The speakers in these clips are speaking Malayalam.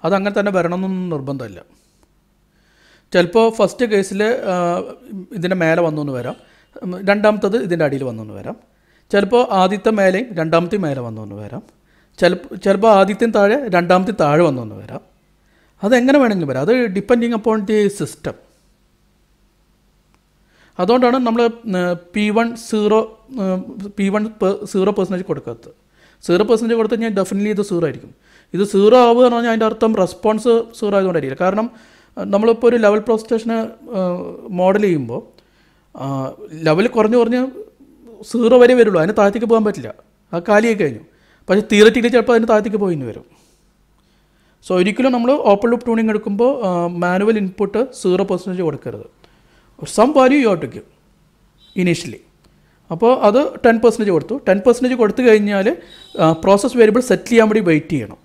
അതങ്ങനെ തന്നെ വരണമെന്നൊന്നും നിർബന്ധമില്ല. ചിലപ്പോൾ ഫസ്റ്റ് കേസിൽ ഇതിൻ്റെ മേലെ വന്നു വരാം, രണ്ടാമത്തത് ഇതിൻ്റെ അടിയിൽ വന്നു വരാം. ചിലപ്പോൾ ആദ്യത്തെ മേലെയും രണ്ടാമത്തെ മേലെ വന്നു വരാം. ചിലപ്പോൾ ആദ്യത്തെയും താഴെ രണ്ടാമത്തെ താഴെ വന്നു വരാം. അതെങ്ങനെ വേണമെങ്കിലും വരാം. അത് ഡിപ്പെൻഡിങ് അപ്പോൺ ദി സിസ്റ്റം. അതുകൊണ്ടാണ് നമ്മൾ P1 0% കൊടുക്കാത്തത്. 0% കൊടുത്തു കഴിഞ്ഞാൽ ഡെഫിനറ്റ്ലി ഇത് 0 ആയിരിക്കും. ഇത് 0 ആവുക എന്ന് പറഞ്ഞാൽ അതിൻ്റെ അർത്ഥം റെസ്പോൺസ് 0 ആയതുകൊണ്ടായിരിക്കും. കാരണം നമ്മളിപ്പോൾ ഒരു ലെവൽ പ്രോസസ്സേഷന് മോഡൽ ചെയ്യുമ്പോൾ ലെവൽ കുറഞ്ഞ് 0 വരെ വരുള്ളൂ, അതിന് താഴത്തേക്ക് പോകാൻ പറ്റില്ല, അത് കാലിയായി കഴിഞ്ഞു. പക്ഷേ തിയററ്റിക്കലി ചിലപ്പോൾ അതിന് താഴത്തേക്ക് പോയി വരും. സോ ഒരിക്കലും നമ്മൾ ഓപ്പൺ ലൂപ്പ് ട്യൂണിങ് എടുക്കുമ്പോൾ മാനുവൽ ഇൻപുട്ട് 0% കൊടുക്കരുത്. Some value you have to give initially. അപ്പോൾ അത് 10% കൊടുത്തു. 10% കൊടുത്തു കഴിഞ്ഞാൽ പ്രോസസ് വേരിയബിൾ സെറ്റ് ചെയ്യാൻ വേണ്ടി വെയിറ്റ് ചെയ്യണം.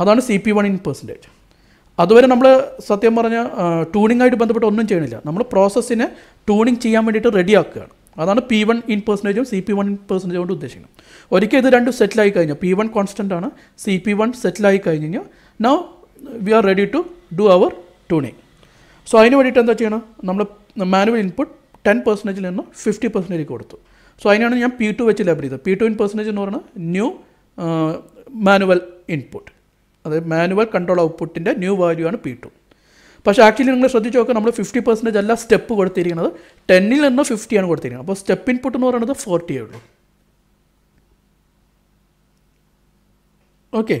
അതാണ് CP1%. അതുവരെ നമ്മൾ സത്യം പറഞ്ഞാൽ ട്യൂണിങ്ങായിട്ട് ബന്ധപ്പെട്ട് ഒന്നും ചെയ്യണില്ല. നമ്മൾ പ്രോസസ്സിനെ ട്യൂണിങ് ചെയ്യാൻ വേണ്ടിയിട്ട് റെഡി ആക്കുകയാണ്. അതാണ് P1% CP1% കൊണ്ട് ഉദ്ദേശിക്കുന്നത്. ഒരിക്കൽ ഇത് രണ്ടും സെറ്റിലായി കഴിഞ്ഞാൽ P1 കോൺസ്റ്റൻ്റ് ആണ്, CP1 സെറ്റിലായി കഴിഞ്ഞ് കഴിഞ്ഞാൽ now we are ready to do our tuning. So അതിന് വേണ്ടിയിട്ട് എന്താ ചെയ്യണം, നമ്മൾ മാനുവൽ ഇൻപുട്ട് 10%-ൽ നിന്ന് 50% കൊടുത്തു. സോ അതിനാണ് ഞാൻ P2 വെച്ച് ലേബൽ ചെയ്തത്. P2% എന്ന് പറഞ്ഞാൽ ന്യൂ മാനുവൽ ഇൻപുട്ട്, അതായത് മാനുവൽ കൺട്രോൾ ഔട്ട്പുട്ടിൻ്റെ ന്യൂ വാല്യൂ ആണ് P2. പക്ഷേ ആക്ച്വലി നിങ്ങൾ ശ്രദ്ധിച്ച് നോക്കുക, നമ്മൾ 50% അല്ല സ്റ്റെപ്പ് കൊടുത്തിരിക്കുന്നത്, 10-ൽ നിന്ന് 50 ആണ് കൊടുത്തിരിക്കുന്നത്. അപ്പോൾ സ്റ്റെപ്പ് ഇൻപുട്ട് എന്ന് പറയുന്നത് 40 ഉള്ളൂ. ഓക്കെ,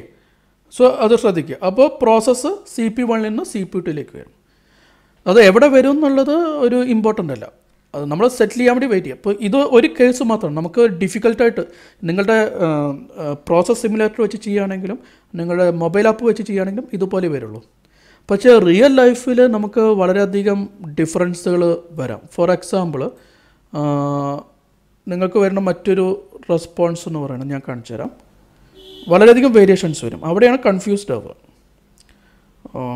സോ അത് ശ്രദ്ധിക്കുക. അപ്പോൾ പ്രോസസ്സ് CP1-ൽ നിന്ന് CP2-ലേക്ക് വരും. അത് എവിടെ വരും എന്നുള്ളത് ഒരു ഇമ്പോർട്ടൻ്റ് അല്ല, അത് നമ്മൾ സെറ്റിൽ ചെയ്യാൻ വേണ്ടി വെയിറ്റ് ചെയ്യും. അപ്പോൾ ഇത് ഒരു കേസ് മാത്രമാണ്. നമുക്ക് ഡിഫിക്കൽട്ടായിട്ട് നിങ്ങളുടെ പ്രോസസ് സിമുലേറ്റർ വെച്ച് ചെയ്യുകയാണെങ്കിലും നിങ്ങളുടെ മൊബൈൽ ആപ്പ് വെച്ച് ചെയ്യുകയാണെങ്കിലും ഇതുപോലെ വരുള്ളൂ. പക്ഷേ റിയൽ ലൈഫിൽ നമുക്ക് വളരെയധികം ഡിഫറൻസുകൾ വരാം. ഫോർ എക്സാമ്പിൾ നിങ്ങൾക്ക് വരുന്ന മറ്റൊരു റെസ്പോൺസ് എന്ന് പറയുന്നത് ഞാൻ കാണിച്ചു തരാം. വളരെയധികം വേരിയേഷൻസ് വരും, അവിടെയാണ് കൺഫ്യൂസ്ഡ് ആവുക.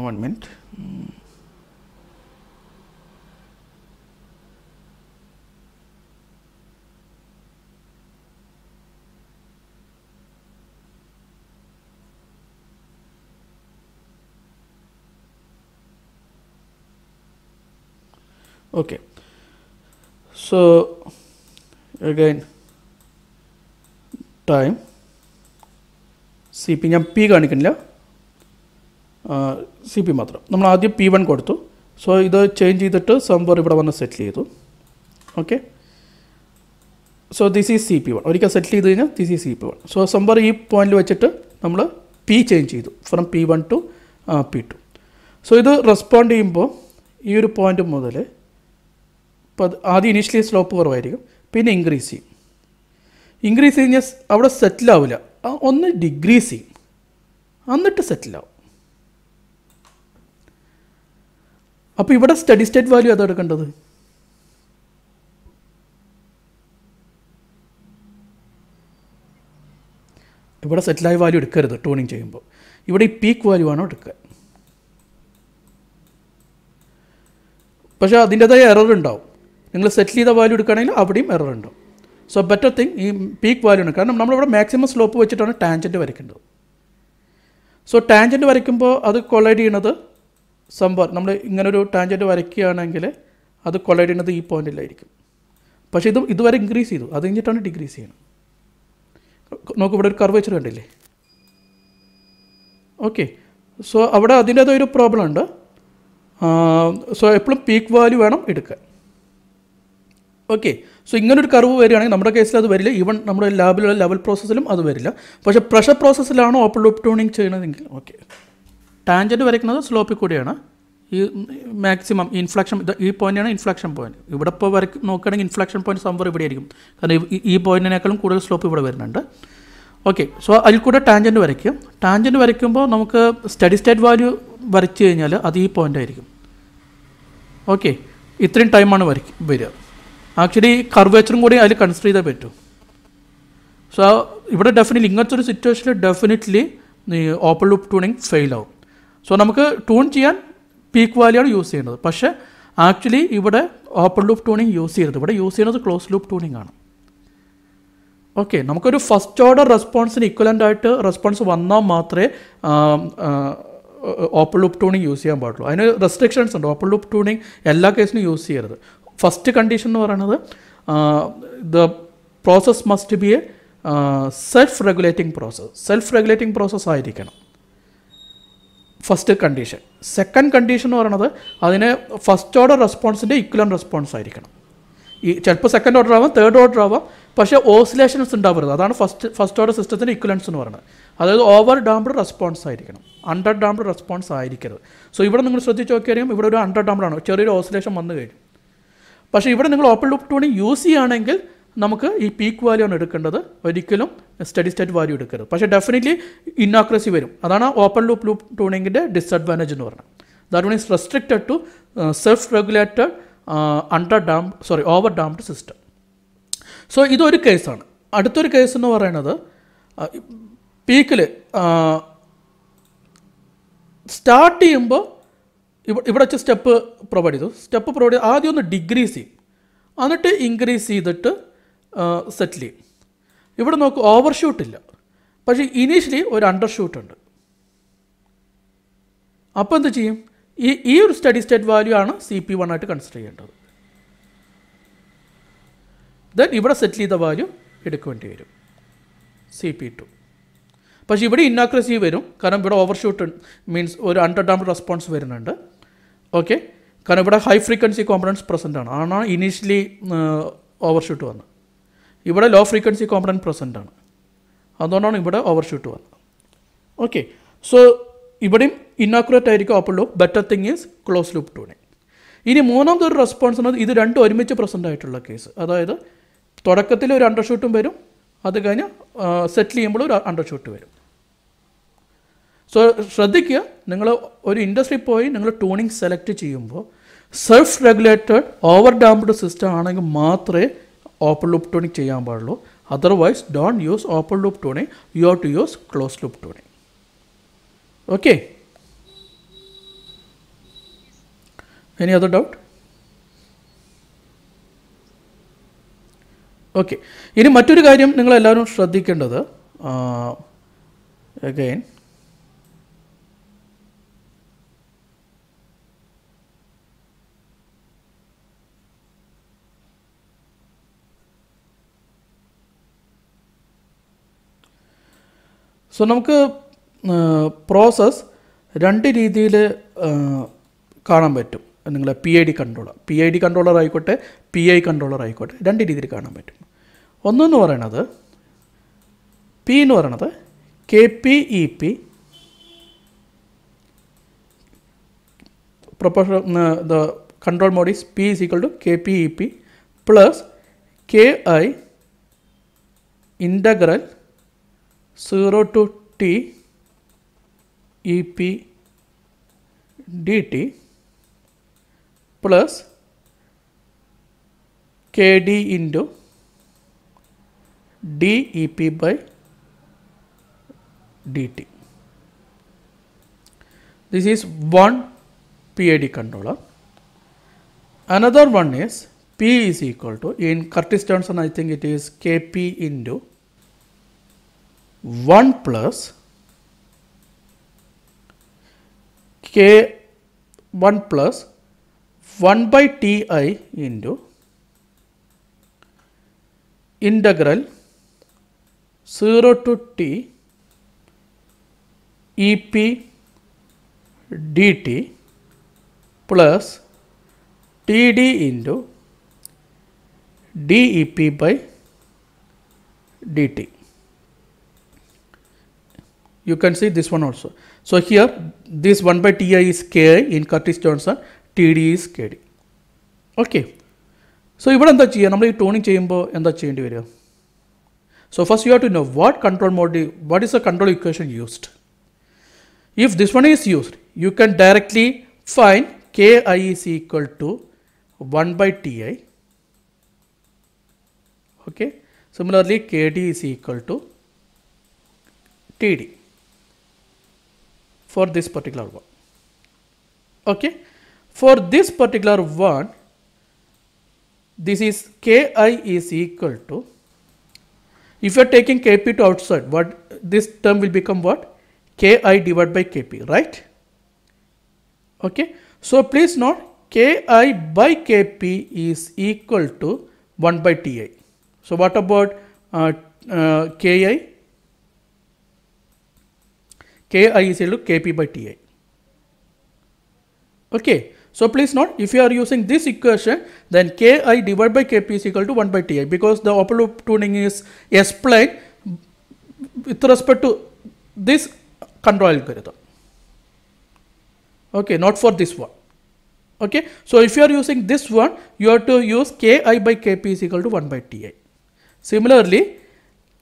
1 minute. Okay, so again time CP ഞാൻ P കാണിക്കുന്നില്ല, CP മാത്രം. നമ്മൾ ആദ്യം P1 കൊടുത്തു. സോ ഇത് ചേഞ്ച് ചെയ്തിട്ട് സംഭവം ഇവിടെ വന്ന് സെറ്റിൽ ചെയ്തു. Okay, so this is CP1. ഒരിക്കൽ സെറ്റിൽ ചെയ്ത് കഴിഞ്ഞാൽ ദിസ് ഈസ് CP1. സോ സംഭവം ഈ പോയിന്റിൽ വെച്ചിട്ട് നമ്മൾ P ചേഞ്ച് ചെയ്തു from P1 to P2. So ഇത് റെസ്പോണ്ട് ചെയ്യുമ്പോൾ ഈ ഒരു പോയിന്റ് മുതൽ ഇപ്പോൾ ആദ്യം ഇനീഷ്യലി സ്ലോപ്പ് കുറവായിരിക്കും, പിന്നെ ഇൻക്രീസ് ചെയ്യും. ഇൻക്രീസ് കഴിഞ്ഞാൽ അവിടെ സെറ്റിലാവില്ല, ഒന്ന് ഡിക്രീസ് ചെയ്യും, എന്നിട്ട് സെറ്റിലാവും. അപ്പോൾ ഇവിടെ സ്റ്റഡി സ്റ്റേറ്റ് വാല്യൂ അത് എടുക്കേണ്ടത്. ഇവിടെ സെറ്റിലായ വാല്യൂ എടുക്കരുത് ട്യൂണിങ് ചെയ്യുമ്പോൾ. ഇവിടെ ഈ പീക്ക് വാല്യൂ ആണോ എടുക്കുക. പക്ഷേ അതിൻ്റെതായ എറർ ഉണ്ടാവും. നിങ്ങൾ സെറ്റിൽ ചെയ്ത വാല്യൂ എടുക്കുകയാണെങ്കിൽ അവിടെയും എറർ ഉണ്ടാവും. സോ ബെറ്റർ തിങ് ഈ പീക്ക് വാല്യൂ ആണ്. കാരണം നമ്മളിവിടെ മാക്സിമം സ്ലോപ്പ് വെച്ചിട്ടാണ് ടാൻജൻറ്റ് വരയ്ക്കേണ്ടത്. സോ ടാൻജൻറ്റ് വരയ്ക്കുമ്പോൾ അത് കൊളൈഡ് ചെയ്യണത് സംഭവം നമ്മൾ ഇങ്ങനൊരു ടാൻജൻറ്റ് വരയ്ക്കുകയാണെങ്കിൽ അത് കൊളൈഡ് ചെയ്യുന്നത് ഈ പോയിന്റിലായിരിക്കും. പക്ഷേ ഇതുവരെ ഇൻക്രീസ് ചെയ്തു, അത് കഴിഞ്ഞിട്ടാണ് ഡിക്രീസ് ചെയ്യണം. നോക്ക് ഇവിടെ ഒരു കർവേച്ചർ കണ്ടില്ലേ. ഓക്കെ, സോ അവിടെ അതിൻ്റേതൊരു പ്രോബ്ലം ഉണ്ട്. സോ എപ്പോഴും പീക്ക് വാല്യൂ വേണം എടുക്കാൻ. ഓക്കെ, സോ ഇങ്ങനൊരു കർവ് വരികയാണെങ്കിൽ നമ്മുടെ കേസിൽ അത് വരില്ല. ഈവൻ നമ്മുടെ ലാബിലുള്ള ലെവൽ പ്രോസസ്സിലും അത് വരില്ല. പക്ഷേ പ്രഷർ പ്രോസസ്സിലാണോ ഓപ്പൺ ലൂപ്പ് ട്യൂണിങ് ചെയ്യണതെങ്കിൽ ഓക്കെ. ടാൻജൻറ്റ് വരയ്ക്കുന്നത് സ്ലോപ്പിൽ കൂടിയാണ്. ഈ മാക്സിമം ഇൻഫ്ലക്ഷൻ ഈ പോയിൻ്റാണ് ഇൻഫ്ലക്ഷൻ പോയിൻറ്റ്. ഇവിടെ ഇപ്പോൾ നോക്കുകയാണെങ്കിൽ ഇൻഫ്ലക്ഷൻ പോയിൻറ്റ് സംഭവം ഇവിടെ ആയിരിക്കും. കാരണം ഈ പോയിൻറ്റിനേക്കാളും കൂടുതൽ സ്ലോപ്പ് ഇവിടെ വരുന്നുണ്ട്. ഓക്കെ, സോ അതിൽ കൂടെ ടാൻജൻറ്റ് വരയ്ക്കും. ടാൻജൻറ്റ് വരയ്ക്കുമ്പോൾ നമുക്ക് സ്റ്റഡി സ്റ്റേറ്റ് വാല്യൂ വരച്ച് കഴിഞ്ഞാൽ അത് ഈ പോയിൻ്റ് ആയിരിക്കും. ഓക്കെ, ഇത്രയും ടൈമാണ് വരിക. ആക്ച്വലി കർവേച്ചറും കൂടി അതിൽ കൺസിഡർ ചെയ്തേ പറ്റൂ. സോ ഇവിടെ ഡെഫിനറ്റ്ലി ഇങ്ങനത്തെ ഒരു സിറ്റുവേഷനിൽ definitely open loop tuning fail ആവും. സോ നമുക്ക് ട്യൂൺ ചെയ്യാൻ പീക്ക് വാല്യൂ ആണ് യൂസ് ചെയ്യേണ്ടത്. പക്ഷേ ആക്ച്വലി ഇവിടെ ഓപ്പൺ ലൂപ്പ് ട്യൂണിങ് യൂസ് ചെയ്യരുത്. ഇവിടെ യൂസ് ചെയ്യുന്നത് ക്ലോസ് ലൂപ്പ് ട്യൂണിങ് ആണ്. ഓക്കെ, നമുക്കൊരു ഫസ്റ്റ് ഓർഡർ റെസ്പോൺസിന് ഇക്വലൻ്റ് ആയിട്ട് റെസ്പോൺസ് വന്നാൽ മാത്രമേ ഓപ്പൺ ലൂപ്പ് ട്യൂണിങ് യൂസ് ചെയ്യാൻ പാടുള്ളൂ. അതിന് റെസ്ട്രിക്ഷൻസ് ഉണ്ട്. ഓപ്പൺ ലൂപ്പ് ട്യൂണിങ് എല്ലാ കേസിനും യൂസ് ചെയ്യരുത്. ഫസ്റ്റ് കണ്ടീഷൻ എന്ന് പറയുന്നത് the process must be A self regulating process ആയിരിക്കണം, ഫസ്റ്റ് കണ്ടീഷൻ. സെക്കൻഡ് കണ്ടീഷൻ എന്ന് പറയുന്നത് അതിന് ഫസ്റ്റ് ഓർഡർ റെസ്പോൺസിൻ്റെ ഇക്വലൻ്റ് റെസ്പോൺസ് ആയിരിക്കണം. ഈ ചിലപ്പോൾ സെക്കൻഡ് ഓർഡർ ആവാം, തേർഡ് ഓർഡർ ആവാം, പക്ഷേ ഓസിലേഷൻസ് ഉണ്ടാവരുത്. അതാണ് ഫസ്റ്റ് ഓർഡർ സിസ്റ്റത്തിൻ്റെ ഇക്വലൻസ് എന്ന് പറയുന്നത്. അതായത് ഓവർ ഡാംപ്ഡ് റെസ്പോൺസ് ആയിരിക്കണം, അണ്ടർ ഡാംപ്ഡ് റെസ്പോൺസ് ആയിരിക്കരുത്. സോ ഇവിടെ നിങ്ങൾ ശ്രദ്ധിച്ച് നോക്കിയാൽ ഇവിടെ ഒരു അണ്ടർ ഡാംപ്ഡ് ആണ്, ചെറിയൊരു ഓസിലേഷൻ വന്നു കഴിഞ്ഞു. പക്ഷേ ഇവിടെ നിങ്ങൾ ഓപ്പൺ ലൂപ്പ് ട്യൂണിങ് യൂസ് ചെയ്യുകയാണെങ്കിൽ നമുക്ക് ഈ പീക്ക് വാല്യൂ ആണ് എടുക്കേണ്ടത്, ഒരിക്കലും സ്റ്റഡി സ്റ്റേറ്റ് വാല്യൂ എടുക്കരുത്. പക്ഷേ ഡെഫിനറ്റ്ലി ഇന്നാക്യുറസി വരും. അതാണ് ഓപ്പൺ ലൂപ്പ് ട്യൂണിങ്ങിൻ്റെ ഡിസഡ്വാൻറ്റേജ് എന്ന് പറയുന്നത്. That means restricted to self regulated over damped system. So ഇതൊരു കേസാണ്. അടുത്തൊരു കേസ് എന്ന് പറയുന്നത് പീക്കിൽ സ്റ്റാർട്ട് ചെയ്യുമ്പോൾ ഇവിടെ വെച്ച് സ്റ്റെപ്പ് പ്രൊവൈഡ് ചെയ്തു. ആദ്യം ഒന്ന് ഡിക്രീസ് ചെയ്യും, എന്നിട്ട് ഇൻക്രീസ് ചെയ്തിട്ട് സെറ്റിൽ ചെയ്യും. ഇവിടെ നോക്ക്, ഓവർഷൂട്ടില്ല, പക്ഷേ ഇനീഷ്യലി ഒരു അണ്ടർഷൂട്ട് ഉണ്ട്. അപ്പോൾ എന്ത് ചെയ്യും? ഈ ഒരു സ്റ്റഡി സ്റ്റേറ്റ് വാല്യൂ ആണ് CP1 ആയിട്ട് കൺസിഡർ ചെയ്യേണ്ടത്. ദെൻ ഇവിടെ സെറ്റിൽ ചെയ്ത വാല്യൂ എടുക്കേണ്ടി വരും, CP2. പക്ഷേ ഇവിടെ ഇന്നാക്യുറസി വരും, കാരണം ഇവിടെ ഓവർഷൂട്ട് മീൻസ് ഒരു അണ്ടർ ഡാംപ്ഡ് റെസ്പോൺസ് വരുന്നുണ്ട്. ഓക്കെ, കാരണം ഇവിടെ ഹൈ ഫ്രീക്വൻസി കോമ്പണൻസ് പ്രസൻ്റ് ആണ് ഇനീഷ്യലി ഓവർഷൂട്ട് വന്നത്. ഇവിടെ ലോ ഫ്രീക്വൻസി കോമ്പണൻറ്റ് പ്രസൻ്റ് ആണ്, അതുകൊണ്ടാണ് ഇവിടെ ഓവർഷൂട്ട് വന്നത്. ഓക്കെ, സോ ഇവിടെയും ഇന്നാക്യുറേറ്റ് ആയിരിക്കും open loop. Better thing is close loop tuning. ഇനി മൂന്നാമത്തെ ഒരു റെസ്പോൺസ് എന്നത് ഇത് രണ്ടും ഒരുമിച്ച് പ്രസൻ്റ് ആയിട്ടുള്ള കേസ്. അതായത് തുടക്കത്തിൽ ഒരു അണ്ടർഷൂട്ടും വരും, അത് കഴിഞ്ഞ് സെറ്റിൽ ചെയ്യുമ്പോൾ ഒരു അണ്ടർഷൂട്ട് വരും. സോ ശ്രദ്ധിക്കുക, നിങ്ങൾ ഒരു ഇൻഡസ്ട്രി പോയി നിങ്ങൾ ട്യൂണിങ് സെലക്ട് ചെയ്യുമ്പോൾ self regulated over damped system ആണെങ്കിൽ മാത്രമേ ഓപ്പൺ ലൂപ്പ് ട്യൂണിങ് ചെയ്യാൻ പാടുള്ളൂ. Otherwise don't use open loop tuning, you have to use close loop tuning. Okay, any other doubt? Okay, ഇനി മറ്റൊരു കാര്യം നിങ്ങളെല്ലാവരും ശ്രദ്ധിക്കേണ്ടത്, അഗൈൻ സോ നമുക്ക് പ്രോസസ്സ് രണ്ട് രീതിയിൽ കാണാൻ പറ്റും. നിങ്ങളെ PID കൺട്രോളർ ആയിക്കോട്ടെ, PI കൺട്രോളർ ആയിക്കോട്ടെ, രണ്ട് രീതിയിൽ കാണാൻ പറ്റും. ഒന്നെന്ന് പറയണത് P എന്ന് പറയണത് KPEP proportion, the control mode is P is equal to KPEP plus KI integral 0 to T EP dt plus KD into DEP by dt. This is one PID controller. Another one is P is equal to, in Curtis-Johnson I think it is KP into 1 plus K1 plus 1 by Ti into integral 0 to T EP dt plus TD into DEP by dt. You can see this one also. So here this 1 by Ti is Ki in Curtis-Johnson, TD is KD. Okay. So ഇവിടെ എന്താ ചെയ്യുക? നമ്മൾ ഈ ട്യൂണിങ് ചെയ്യുമ്പോൾ എന്താ ചെയ്യേണ്ടി വരിക? So first you have to know what control mode, what is the control equation used. If this one is used, you can directly find Ki is equal to 1 by Ti. Okay. Similarly, KD is equal to TD for this particular one. Okay. For this particular one, this is Ki is equal to If you are taking Kp to outside, what this term will become what? Ki divided by Kp, right? Okay. So please note Ki by Kp is equal to 1 by Ti. So what about Ki? Ki is equal to Kp by Ti. Okay. So please note, if you are using this equation, then Ki divided by Kp is equal to 1 by Ti, because the open loop tuning is explained with respect to this control algorithm. Okay, not for this one. Okay, so if you are using this one, you have to use Ki by Kp is equal to 1 by Ti. Similarly,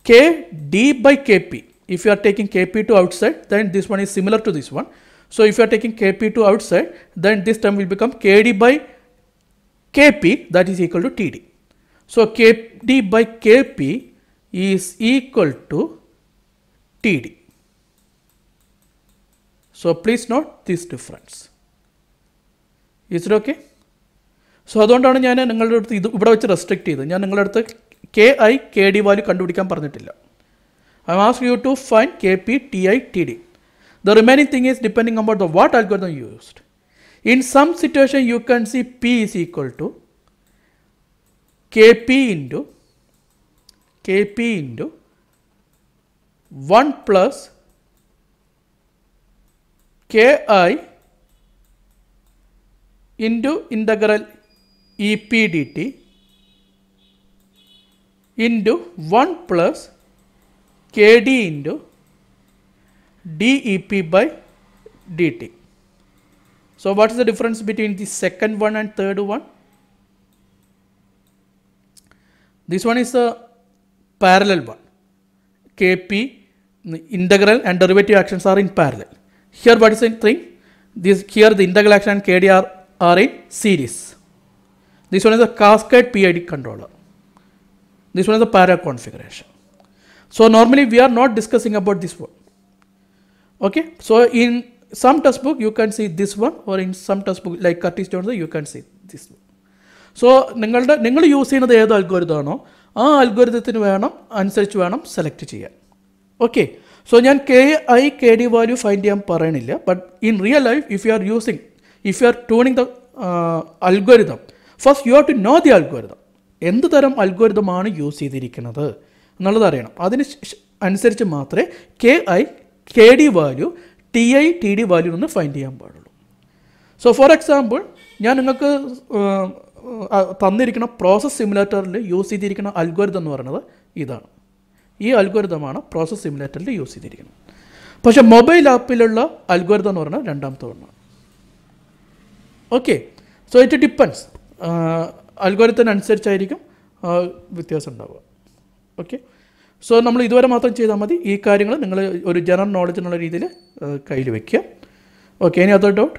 Kd by Kp, if you are taking Kp to outside, then this one is similar to this one. So if you are taking Kp to outside, then this term will become Kd by Kp, that is equal to Td. So Kd by Kp is equal to Td. So please note this difference. Is it okay? So അതുകൊണ്ടാണ് ഞാൻ നിങ്ങളുടെ അടുത്ത് ഇത് ഇവിടെ വെച്ച് റെസ്ട്രിക്റ്റ് ചെയ്തത്. ഞാൻ നിങ്ങളുടെ അടുത്ത് Ki Kd വാല്യൂ കണ്ടുപിടിക്കാൻ പറഞ്ഞിട്ടില്ല. I asked you to find Kp, Ti, Td. The remaining thing is depending upon the what algorithm you used. In some situation you can see P is equal to Kp into 1 plus Ki into integral Ep dt into 1 plus Kd into dEp by dt. So what is the difference between the second one and third one? This one is a parallel one. Kp, integral and derivative actions are in parallel. Here what is the thing? Here the integral action and Kd are in series. This one is a cascade PID controller. This one is a parallel configuration. So normally we are not discussing about this one. Okay, so in some textbook you can see this one, or in some textbook like Curtis Jones you can see this one. So നിങ്ങൾ യൂസ് ചെയ്യുന്നത് ഏത് അൽഗോരിതം ആണോ ആ അൽഗോരിതത്തിന് അനുസരിച്ച് വേണം സെലക്ട് ചെയ്യാൻ. ഓക്കെ, സോ ഞാൻ Kd വാല്യൂ ഫൈൻഡ് ചെയ്യാൻ പറയണില്ല. But in real life if you are tuning the algorithm, first you have to know the algorithm. എന്ത് തരം അൽഗോരിതമാണ് യൂസ് ചെയ്തിരിക്കുന്നത് എന്നുള്ളത് അറിയണം. അതിന് അനുസരിച്ച് മാത്രമേ Kd value Ti, Td value ഒന്ന് ഫൈൻഡ് ചെയ്യാൻ പാടുള്ളൂ. സോ ഫോർ എക്സാമ്പിൾ ഞാൻ നിങ്ങൾക്ക് തന്നിരിക്കുന്ന പ്രോസസ് സിമുലേറ്ററിൽ യൂസ് ചെയ്തിരിക്കുന്ന അൽഗോരിതം എന്ന് പറയുന്നത് ഇതാണ്. ഈ അൽഗോരിതമാണ് പ്രോസസ് സിമുലേറ്ററിൽ യൂസ് ചെയ്തിരിക്കുന്നത്. പക്ഷേ മൊബൈൽ ആപ്പിലുള്ള അൽഗോരിതം എന്ന് പറയുന്നത് രണ്ടാമത്തെ ഒന്നാണ്. ഓക്കെ, സോ ഇറ്റ് ഡിപ്പെൻസ്, അൽഗോരിതത്തിനനുസരിച്ചായിരിക്കും വ്യത്യാസം ഉണ്ടാവുക. ഓക്കെ, സോ നമ്മൾ ഇതുവരെ മാത്രം ചെയ്താൽ മതി. ഈ കാര്യങ്ങൾ നിങ്ങൾ ഒരു ജനറൽ നോളജ് എന്നുള്ള രീതിയിൽ കയ്യിൽ വയ്ക്കുക. Okay, any other doubt?